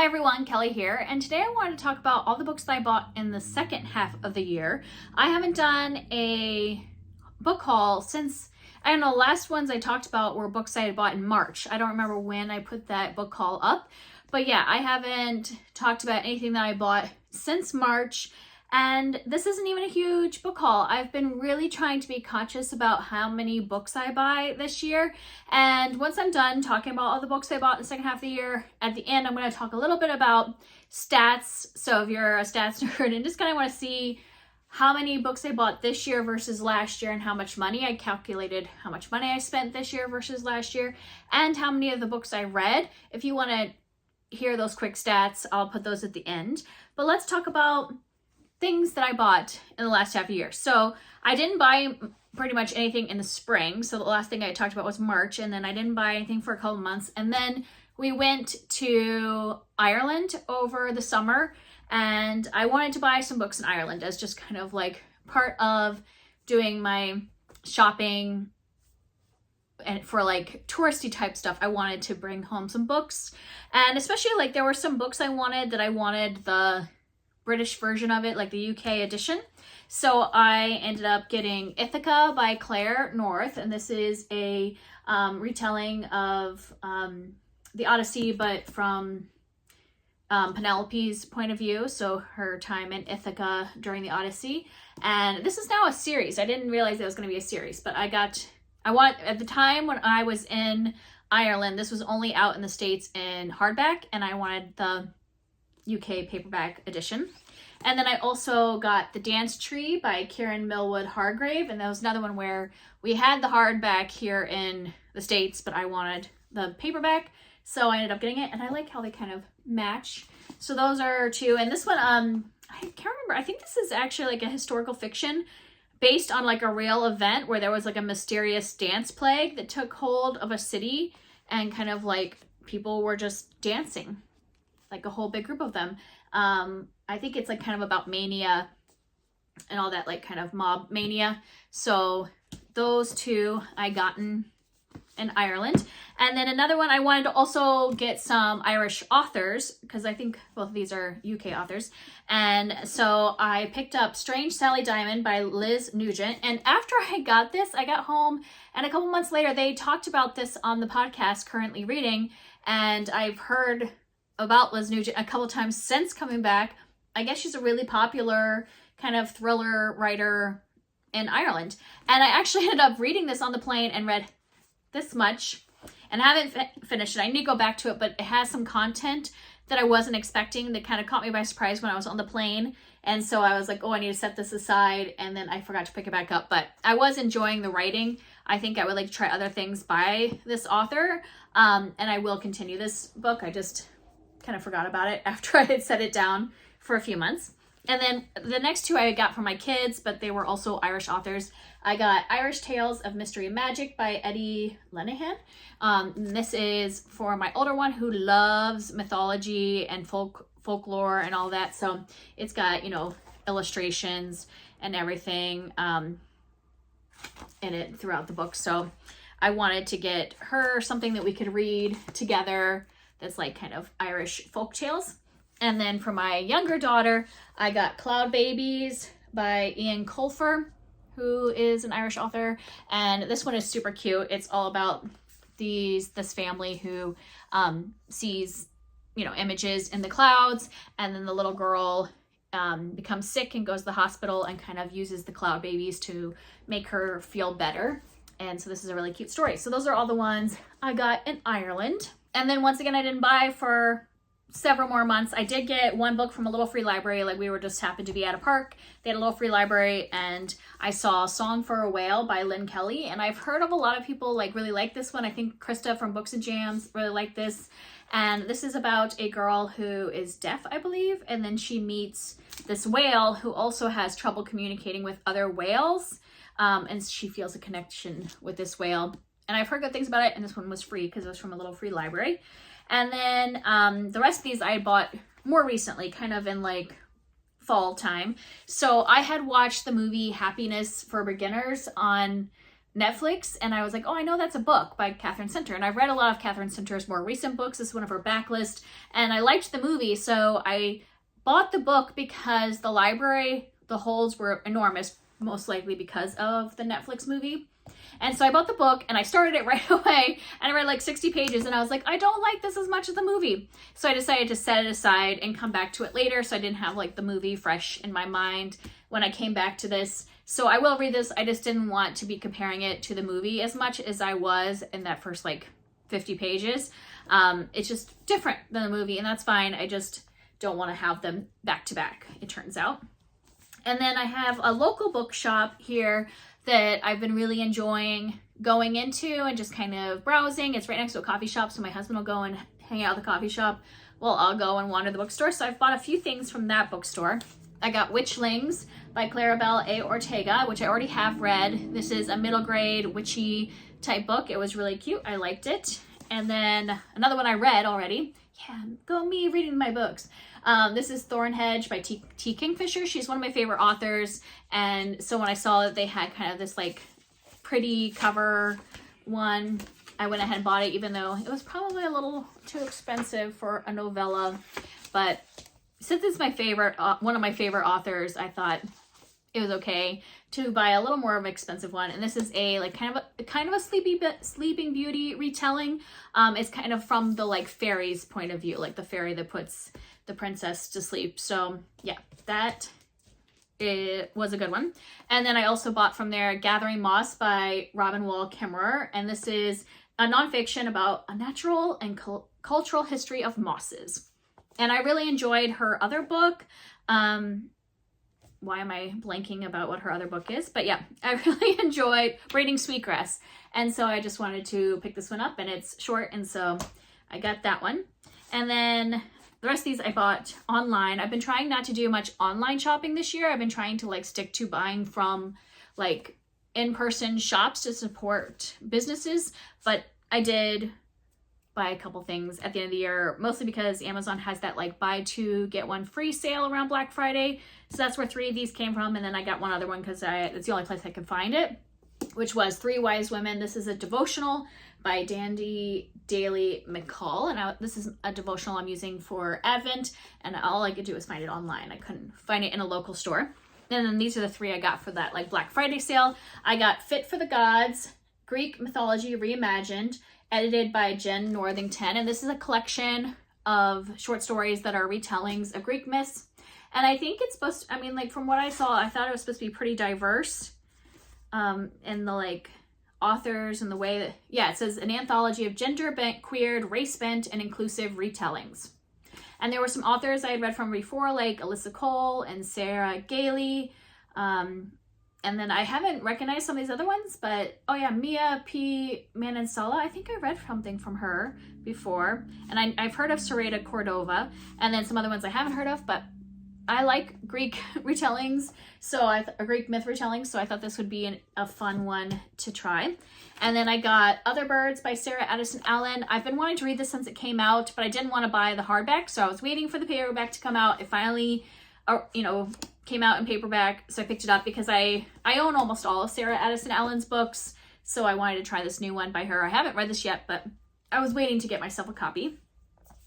Hi everyone, Kelly here, and today I wanted to talk about all the books that I bought in the second half of the year. I haven't done a book haul since, I don't know, last ones I talked about were books I had bought in March. I don't remember when I put that book haul up, but yeah, I haven't talked about anything that I bought since March. And this isn't even a huge book haul. I've been really trying to be conscious about how many books I buy this year. And once I'm done talking about all the books I bought in the second half of the year, at the end, I'm going to talk a little bit about stats. So if you're a stats nerd and just kind of want to see how many books I bought this year versus last year and how much money I calculated, how much money I spent this year versus last year, and how many of the books I read. If you want to hear those quick stats, I'll put those at the end. But let's talk about things that I bought in the last half of the year. So I didn't buy pretty much anything in the spring. So the last thing I talked about was March, and then I didn't buy anything for a couple months. And then we went to Ireland over the summer, and I wanted to buy some books in Ireland as just kind of like part of doing my shopping. And for like touristy type stuff, I wanted to bring home some books. And especially like there were some books I wanted the British version of it, like the UK edition. So I ended up getting Ithaca by Claire North, and this is a retelling of the Odyssey, but from Penelope's point of view, so her time in Ithaca during the Odyssey. And this is now a series. I didn't realize it was going to be a series, but at the time when I was in Ireland, this was only out in the States in hardback, and I wanted the UK paperback edition. And then I also got The Dance Tree by Kieran Millwood Hargrave, and that was another one where we had the hardback here in the States, but I wanted the paperback, so I ended up getting it, and I like how they kind of match. So those are two, and this one, I can't remember, I think this is actually like a historical fiction based on like a real event where there was like a mysterious dance plague that took hold of a city, and kind of like people were just dancing, like a whole big group of them. I think it's like kind of about mania and all that, like kind of mob mania. So those two I gotten in Ireland. And then another one, I wanted to also get some Irish authors, because I think both of these are UK authors. And so I picked up Strange Sally Diamond by Liz Nugent. And after I got this, I got home, and a couple months later, they talked about this on the podcast Currently Reading. And I've heard about Liz Nugent a couple times since coming back. I guess she's a really popular kind of thriller writer in Ireland. And I actually ended up reading this on the plane and read this much, and I haven't finished it. I need to go back to it, but it has some content that I wasn't expecting that kind of caught me by surprise when I was on the plane. And so I was like, oh, I need to set this aside, and then I forgot to pick it back up. But I was enjoying the writing. I think I would like to try other things by this author, and I will continue this book. I just kind of forgot about it after I had set it down for a few months. And then the next two I got for my kids, but they were also Irish authors. I got Irish Tales of Mystery and Magic by Eddie Lenihan. This is for my older one who loves mythology and folklore and all that. So it's got, illustrations and everything in it throughout the book. So I wanted to get her something that we could read together that's like kind of Irish folk tales. And then for my younger daughter, I got Cloud Babies by Ian Colfer, who is an Irish author. And this one is super cute. It's all about this family who sees, images in the clouds. And then the little girl becomes sick and goes to the hospital and kind of uses the cloud babies to make her feel better. And so this is a really cute story. So those are all the ones I got in Ireland. And then once again, I didn't buy for several more months. I did get one book from a little free library. Like we were just happened to be at a park. They had a little free library, and I saw Song for a Whale by Lynn Kelly. And I've heard of a lot of people like really like this one. I think Krista from Books and Jams really liked this. And this is about a girl who is deaf, I believe. And then she meets this whale who also has trouble communicating with other whales. And she feels a connection with this whale. And I've heard good things about it. And this one was free because it was from a little free library. And then the rest of these I bought more recently, kind of in like fall time. So I had watched the movie Happiness for Beginners on Netflix, and I was like, oh, I know that's a book by Catherine Center. And I've read a lot of Catherine Center's more recent books. This is one of her backlist, and I liked the movie, so I bought the book because the library, the holds were enormous, most likely because of the Netflix movie. And so I bought the book and I started it right away, and I read like 60 pages, and I was like, I don't like this as much as the movie. So I decided to set it aside and come back to it later, so I didn't have like the movie fresh in my mind when I came back to this. So I will read this. I just didn't want to be comparing it to the movie as much as I was in that first like 50 pages. It's just different than the movie, and that's fine. I just don't want to have them back to back, it turns out. And then I have a local bookshop here that I've been really enjoying going into and just kind of browsing. It's right next to a coffee shop, so my husband will go and hang out at the coffee shop while I'll go and wander the bookstore. So I've bought a few things from that bookstore. I got Witchlings by Claribel A. Ortega, which I already have read. This is a middle grade witchy type book. It was really cute. I liked it. And then another one I read already. Yeah, go me reading my books. This is Thornhedge by T. Kingfisher. She's one of my favorite authors, and so when I saw that they had kind of this like pretty cover one, I went ahead and bought it, even though it was probably a little too expensive for a novella. But since it's my favorite, one of my favorite authors, I thought it was okay to buy a little more of an expensive one. And this is a like kind of a Sleeping Beauty retelling. It's kind of from the like fairy's point of view, like the fairy that puts the princess to sleep. So yeah, that it was a good one. And then I also bought from there Gathering Moss by Robin Wall Kimmerer, and this is a nonfiction about a natural and cultural history of mosses. And I really enjoyed her other book. Why am I blanking about what her other book is? But yeah, I really enjoyed Braiding Sweetgrass. And so I just wanted to pick this one up, and it's short, and so I got that one. And then the rest of these I bought online. I've been trying not to do much online shopping this year. I've been trying to like stick to buying from like in-person shops to support businesses, but I did buy a couple things at the end of the year, mostly because Amazon has that like buy two get one free sale around Black Friday. So that's where 3 of these came from. And then I got one other one because it's the only place I could find it, which was Three Wise Women. This is a devotional by Dandy Daly McCall. And this is a devotional I'm using for Advent. And all I could do was find it online. I couldn't find it in a local store. And then these are the 3 I got for that like Black Friday sale. I got Fit for the Gods, Greek Mythology Reimagined, edited by Jen Northington. And this is a collection of short stories that are retellings of Greek myths. And I think it's supposed to, I mean, like from what I saw, I thought it was supposed to be pretty diverse in the like authors and the way that, yeah, it says an anthology of gender-bent, queered, race-bent, and inclusive retellings. And there were some authors I had read from before, like Alyssa Cole and Sarah Gailey. And then I haven't recognized some of these other ones, but oh yeah, Mia P. Manansala. I think I read something from her before. And I've heard of Sarita Cordova, and then some other ones I haven't heard of, but I like Greek retellings, so Greek myth retellings, so I thought this would be a fun one to try. And then I got Other Birds by Sarah Addison Allen. I've been wanting to read this since it came out, but I didn't want to buy the hardback, so I was waiting for the paperback to come out. It finally, came out in paperback, so I picked it up because I own almost all of Sarah Addison Allen's books, so I wanted to try this new one by her. I haven't read this yet, but I was waiting to get myself a copy.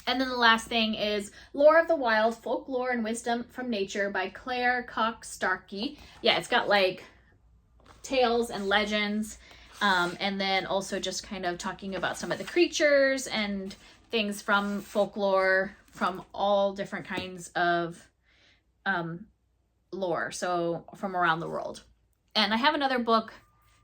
And then the last thing is Lore of the Wild, Folklore and Wisdom from Nature by Claire Cox Starkey. Yeah, it's got like tales and legends, and then also just kind of talking about some of the creatures and things from folklore from all different kinds of lore, so from around the world. And I have another book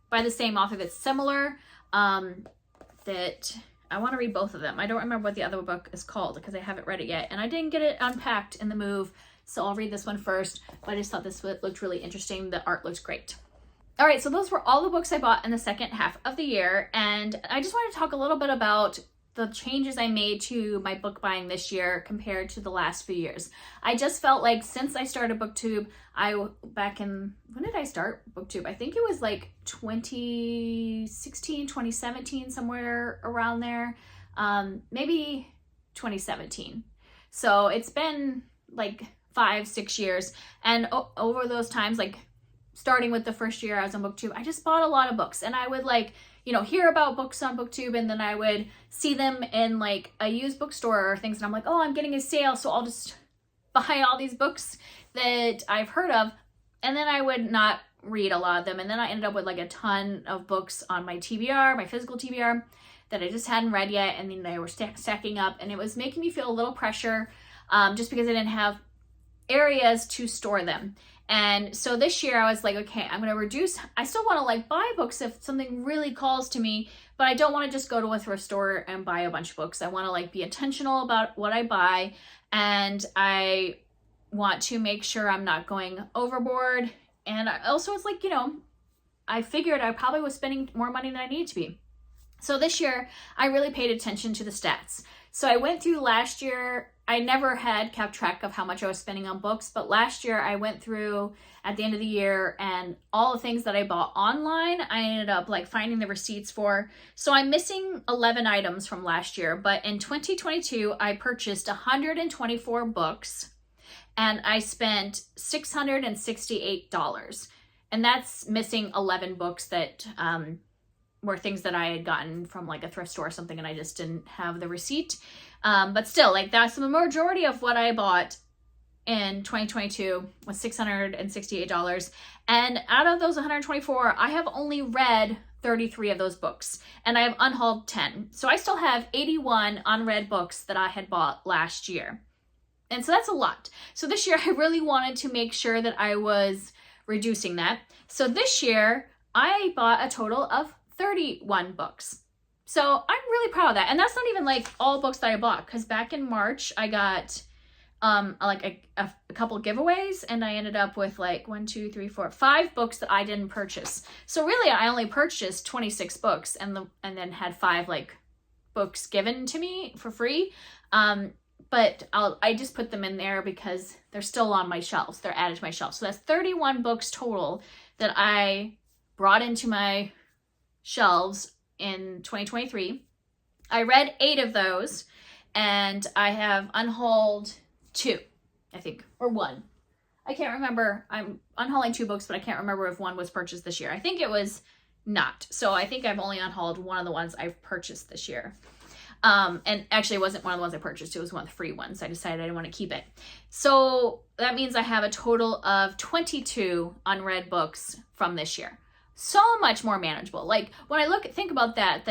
by the same author that's similar, that I want to read both of them. I don't remember what the other book is called because I haven't read it yet, and I didn't get it unpacked in the move, so I'll read this one first. But I just thought this looked really interesting. The art looks great. All right, so those were all the books I bought in the second half of the year, and I just want to talk a little bit about the changes I made to my book buying this year compared to the last few years. I just felt like since I started BookTube, when did I start BookTube? I think it was like 2016, 2017, somewhere around there. Maybe 2017. So it's been like 5-6 years. And over those times, like starting with the first year I was on BookTube, I just bought a lot of books, and I would like, you know, hear about books on BookTube, and then I would see them in like a used bookstore or things, and I'm like, oh, I'm getting a sale, so I'll just buy all these books that I've heard of, and then I would not read a lot of them, and then I ended up with like a ton of books on my TBR, my physical TBR, that I just hadn't read yet, and then they were stacking up, and it was making me feel a little pressure, just because I didn't have areas to store them. And so this year I was like, okay, I'm going to reduce. I still want to like buy books if something really calls to me, but I don't want to just go to a thrift store and buy a bunch of books. I want to like be intentional about what I buy, and I want to make sure I'm not going overboard. And I also was like, you know, I figured I probably was spending more money than I needed to be. So this year I really paid attention to the stats. So I went through last year. I never had kept track of how much I was spending on books, but last year I went through at the end of the year, and all the things that I bought online, I ended up like finding the receipts for. So I'm missing 11 items from last year, but in 2022, I purchased 124 books and I spent $668. And that's missing 11 books that were things that I had gotten from like a thrift store or something, and I just didn't have the receipt. But still, like, that's the majority of what I bought in 2022 was $668. And out of those 124, I have only read 33 of those books, and I have unhauled 10. So I still have 81 unread books that I had bought last year. And so that's a lot. So this year I really wanted to make sure that I was reducing that. So this year I bought a total of 31 books. So I'm really proud of that. And that's not even like all books that I bought, because back in March I got like a couple giveaways, and I ended up with like 5 books that I didn't purchase. So really I only purchased 26 books and then had 5 like books given to me for free. But I just put them in there because they're still on my shelves. They're added to my shelves. So that's 31 books total that I brought into my shelves in 2023. I read 8 of those, and I have unhauled 2, I think, or 1. I can't remember. I'm unhauling 2 books, but I can't remember if 1 was purchased this year. I think it was not. So I think I've only unhauled 1 of the ones I've purchased this year. And actually it wasn't one of the ones I purchased. It was one of the free ones. I decided I didn't want to keep it. So that means I have a total of 22 unread books from this year. So much more manageable. Like, when I think about that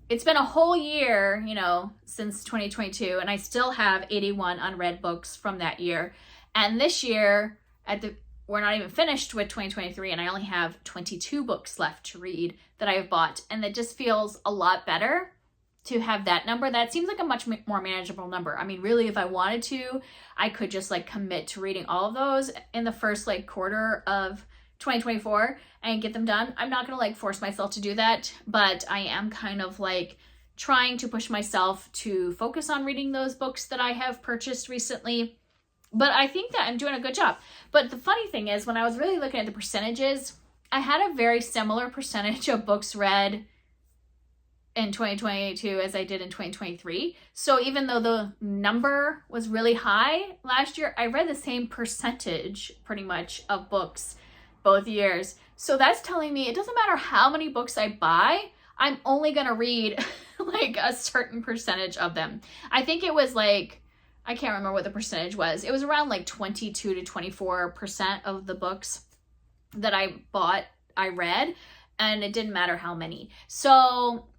it's been a whole year, you know, since 2022, and I still have 81 unread books from that year. And this year we're not even finished with 2023, and I only have 22 books left to read that I have bought. And it just feels a lot better to have that number. That seems like a much more manageable number. I mean, really, if I wanted to, I could just like commit to reading all of those in the first like quarter of 2024 and get them done. I'm not gonna like force myself to do that, but I am kind of like trying to push myself to focus on reading those books that I have purchased recently. But I think that I'm doing a good job. But the funny thing is, when I was really looking at the percentages, I had a very similar percentage of books read in 2022 as I did in 2023. So even though the number was really high last year, I read the same percentage pretty much of books both years. So that's telling me it doesn't matter how many books I buy, I'm only going to read like a certain percentage of them. I think it was like, I can't remember what the percentage was. It was around like 22 to 24% of the books that I bought, I read, and it didn't matter how many. So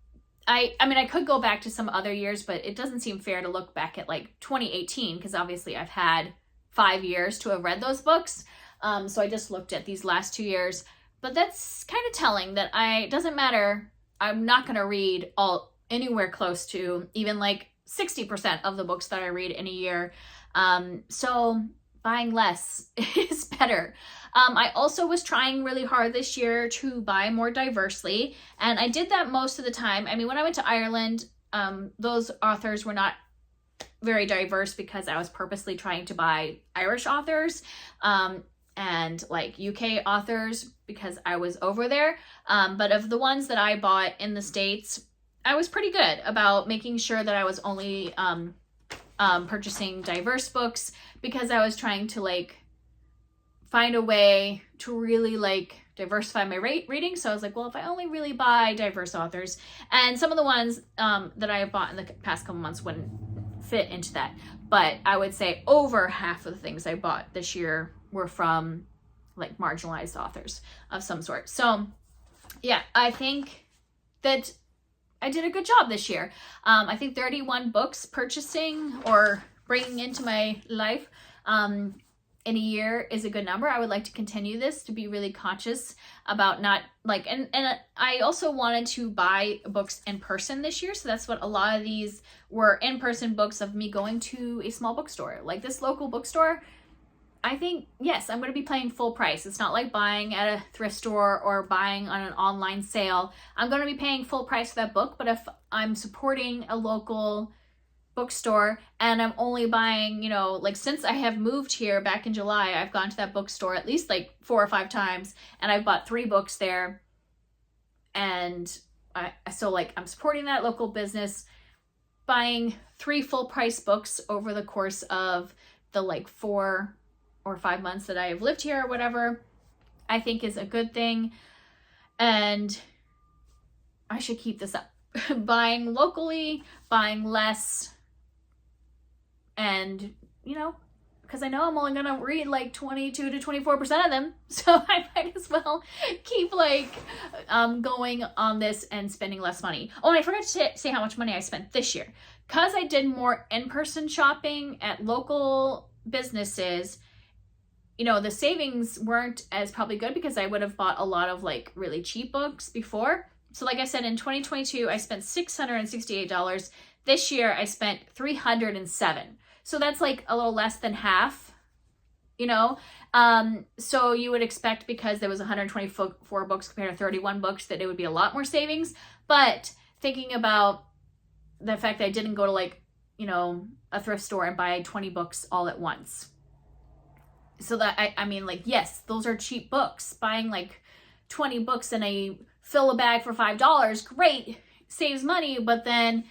I mean, I could go back to some other years, but it doesn't seem fair to look back at like 2018, because obviously I've had 5 years to have read those books. So I just looked at these last 2 years, but that's kind of telling that it doesn't matter. I'm not going to read anywhere close to even like 60% of the books that I read in a year. So buying less is better. I also was trying really hard this year to buy more diversely, and I did that most of the time. I mean, when I went to Ireland, those authors were not very diverse because I was purposely trying to buy Irish authors and like UK authors because I was over there. But of the ones that I bought in the States, I was pretty good about making sure that I was only purchasing diverse books, because I was trying to like find a way to really like diversify my reading. So I was like, well, if I only really buy diverse authors, and some of the ones that I have bought in the past couple months wouldn't fit into that. But I would say over half of the things I bought this year were from like marginalized authors of some sort. So yeah, I think that I did a good job this year. I think 31 books purchasing or bringing into my life in a year is a good number. I would like to continue this, to be really conscious about not like, and I also wanted to buy books in person this year. So that's what a lot of these were, in-person books of me going to a small bookstore. Like this local bookstore, I think, yes, I'm going to be paying full price. It's not like buying at a thrift store or buying on an online sale. I'm going to be paying full price for that book. But if I'm supporting a local bookstore and I'm only buying, you know, like since I have moved here back in July, I've gone to that bookstore at least like 4 or 5 times, and I've bought 3 books there. And so like I'm supporting that local business, buying 3 full price books over the course of the like 4 or 5 months that I have lived here or whatever, I think is a good thing. And I should keep this up. Buying locally, buying less, and, you know, because I know I'm only going to read like 22 to 24% of them. So I might as well keep like going on this and spending less money. Oh, and I forgot to say how much money I spent this year. Because I did more in-person shopping at local businesses, you know, the savings weren't as probably good because I would have bought a lot of like really cheap books before. So like I said, in 2022, I spent $668. This year, I spent $307. So that's like a little less than half, you know? So you would expect, because there was 124 books compared to 31 books, that it would be a lot more savings. But thinking about the fact that I didn't go to like, you know, a thrift store and buy 20 books all at once. So that, I mean, like, yes, those are cheap books. Buying like 20 books in a fill a bag for $5, great, saves money. But then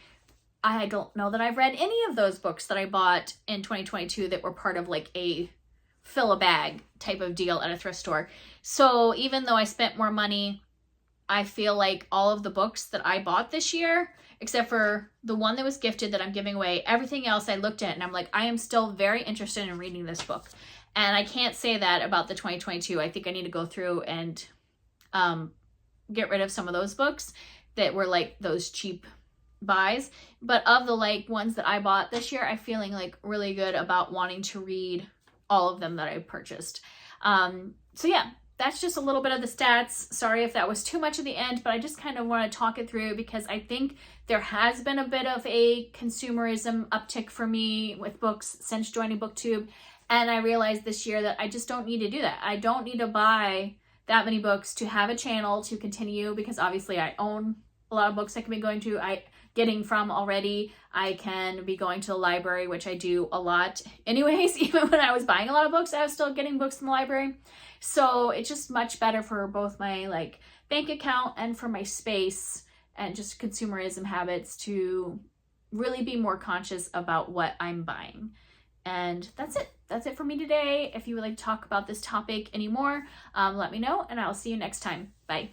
I don't know that I've read any of those books that I bought in 2022 that were part of like a fill a bag type of deal at a thrift store. So even though I spent more money, I feel like all of the books that I bought this year, except for the one that was gifted that I'm giving away, everything else I looked at and I'm like, I am still very interested in reading this book. And I can't say that about the 2022. I think I need to go through and get rid of some of those books that were like those cheap buys. But of the like ones that I bought this year, I'm feeling like really good about wanting to read all of them that I purchased. So yeah, that's just a little bit of the stats. Sorry if that was too much at the end, but I just kind of want to talk it through because I think there has been a bit of a consumerism uptick for me with books since joining BookTube. And I realized this year that I just don't need to do that. I don't need to buy that many books to have a channel to continue, because obviously I own a lot of books I can be getting from already. I can be going to the library, which I do a lot anyways. Even when I was buying a lot of books, I was still getting books in the library. So it's just much better for both my like bank account and for my space and just consumerism habits to really be more conscious about what I'm buying. And that's it. That's it for me today. If you would like to talk about this topic anymore, let me know, and I'll see you next time. Bye.